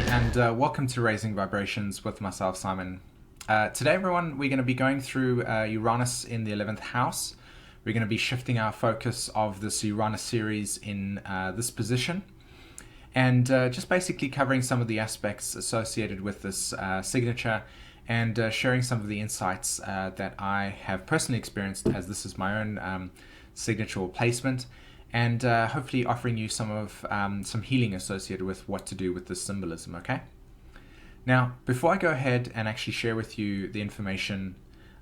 and welcome to Raising Vibrations with myself, Simon. Today, everyone, we're going to be going through Uranus in the 11th house. We're going to be shifting our focus of this Uranus series in this position, and just basically covering some of the aspects associated with this signature, and sharing some of the insights that I have personally experienced, as this is my own signature placement, and hopefully offering you some healing associated with what to do with this symbolism. Okay. Now, before I go ahead and actually share with you the information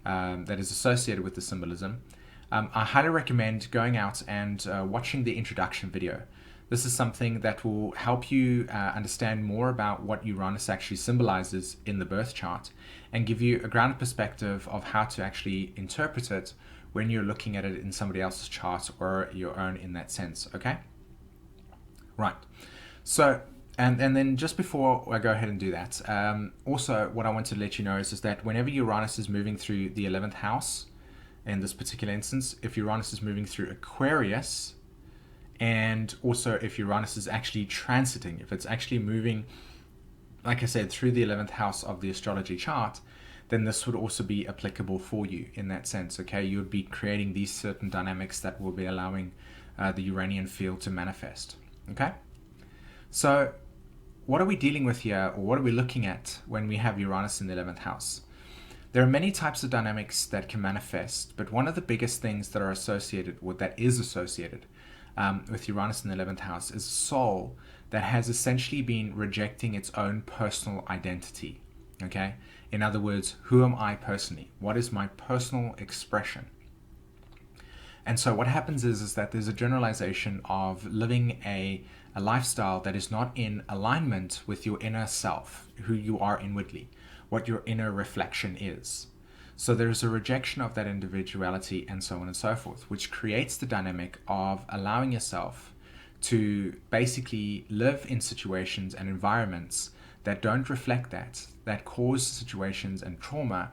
that is associated with the symbolism, I highly recommend going out and watching the introduction video. This is something that will help you understand more about what Uranus actually symbolizes in the birth chart, and give you a grounded perspective of how to actually interpret it when you're looking at it in somebody else's chart or your own in that sense. Okay? Right. So, and then just before I go ahead and do that, also what I want to let you know is that whenever Uranus is moving through the 11th house, in this particular instance, if Uranus is moving through Aquarius, and also if Uranus is actually transiting, if it's actually moving, like I said, through the 11th house of the astrology chart, then this would also be applicable for you in that sense. Okay, you would be creating these certain dynamics that will be allowing the Uranian field to manifest. Okay, so what are we dealing with here, or what are we looking at when we have Uranus in the 11th house? There are many types of dynamics that can manifest, but one of the biggest things that are associated with with Uranus in the 11th house is a soul that has essentially been rejecting its own personal identity. Okay, in other words, who am I personally? What is my personal expression? And so what happens is that there's a generalization of living a lifestyle that is not in alignment with your inner self, who you are inwardly, what your inner reflection is. So there's a rejection of that individuality, and so on and so forth, which creates the dynamic of allowing yourself to basically live in situations and environments that don't reflect that cause situations and trauma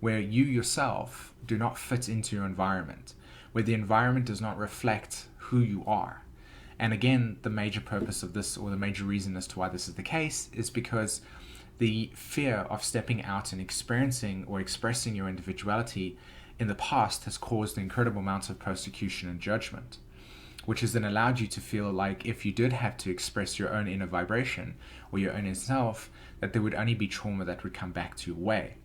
where you yourself do not fit into your environment, where the environment does not reflect who you are. And again, the major purpose of this, or the major reason as to why this is the case, is because the fear of stepping out and experiencing or expressing your individuality in the past has caused incredible amounts of persecution and judgment, which has then allowed you to feel like if you did have to express your own inner vibration or your own inner self, that there would only be trauma that would come back to your way,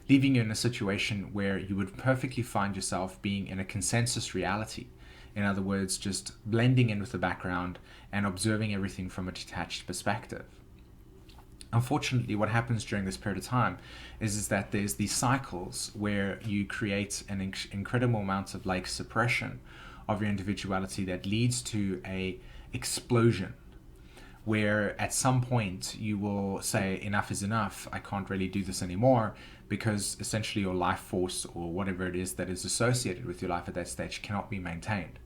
leaving you in a situation where you would perfectly find yourself being in a consensus reality. In other words, just blending in with the background and observing everything from a detached perspective. Unfortunately, what happens during this period of time is that there's these cycles where you create an incredible amount of suppression of your individuality that leads to a explosion, where at some point you will say enough is enough, I can't really do this anymore, because essentially your life force or whatever it is that is associated with your life at that stage cannot be maintained.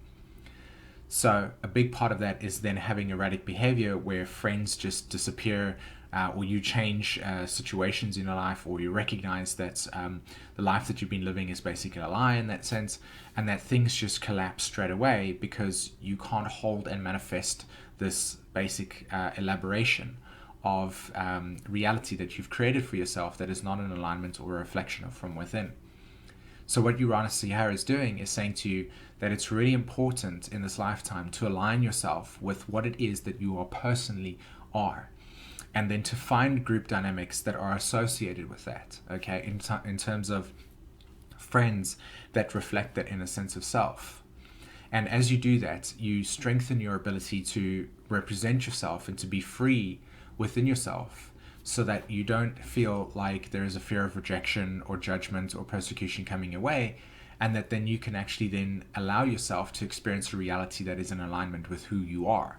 So a big part of that is then having erratic behavior where friends just disappear, or you change situations in your life, or you recognize that the life that you've been living is basically a lie in that sense, and that things just collapse straight away because you can't hold and manifest this basic elaboration of reality that you've created for yourself that is not an alignment or a reflection of from within. So what Uranus here is doing is saying to you that it's really important in this lifetime to align yourself with what it is that you are personally are, and then to find group dynamics that are associated with that, okay, in terms of friends that reflect that inner sense of self. And as you do that, you strengthen your ability to represent yourself and to be free within yourself, so that you don't feel like there is a fear of rejection or judgment or persecution coming your way, and that then you can actually then allow yourself to experience a reality that is in alignment with who you are.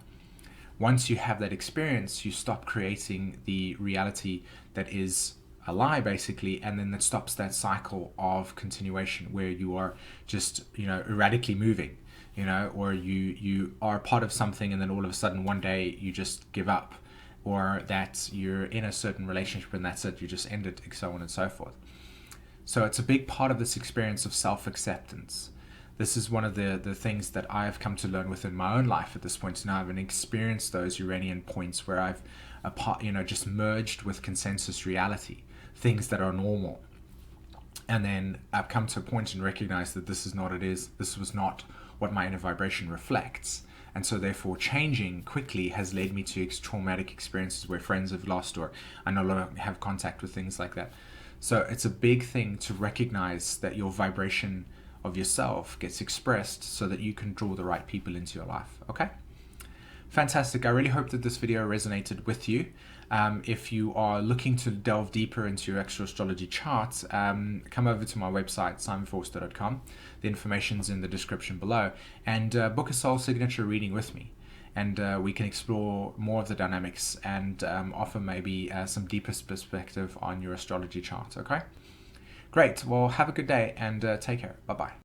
Once you have that experience, you stop creating the reality that is a lie, basically, and then that stops that cycle of continuation where you are just, erratically moving, or you are a part of something and then all of a sudden one day you just give up, or that you're in a certain relationship and that's it, you just end it, so on and so forth. So it's a big part of this experience of self-acceptance This is one of the things that I've come to learn within my own life at this point. Now I've experienced those Uranian points where I've just merged with consensus reality, things that are normal. And then I've come to a point and recognized that this is not what it is. This was not what my inner vibration reflects. And so therefore changing quickly has led me to traumatic experiences where friends have lost, or I no longer have contact with, things like that. So it's a big thing to recognize that your vibration of yourself gets expressed so that you can draw the right people into your life. Okay? Fantastic. I really hope that this video resonated with you. If you are looking to delve deeper into your astrology charts, come over to my website, simonvorster.com. The information's in the description below, and book a soul signature reading with me. And we can explore more of the dynamics and offer maybe some deepest perspective on your astrology chart. Okay? Great. Well, have a good day and take care. Bye-bye.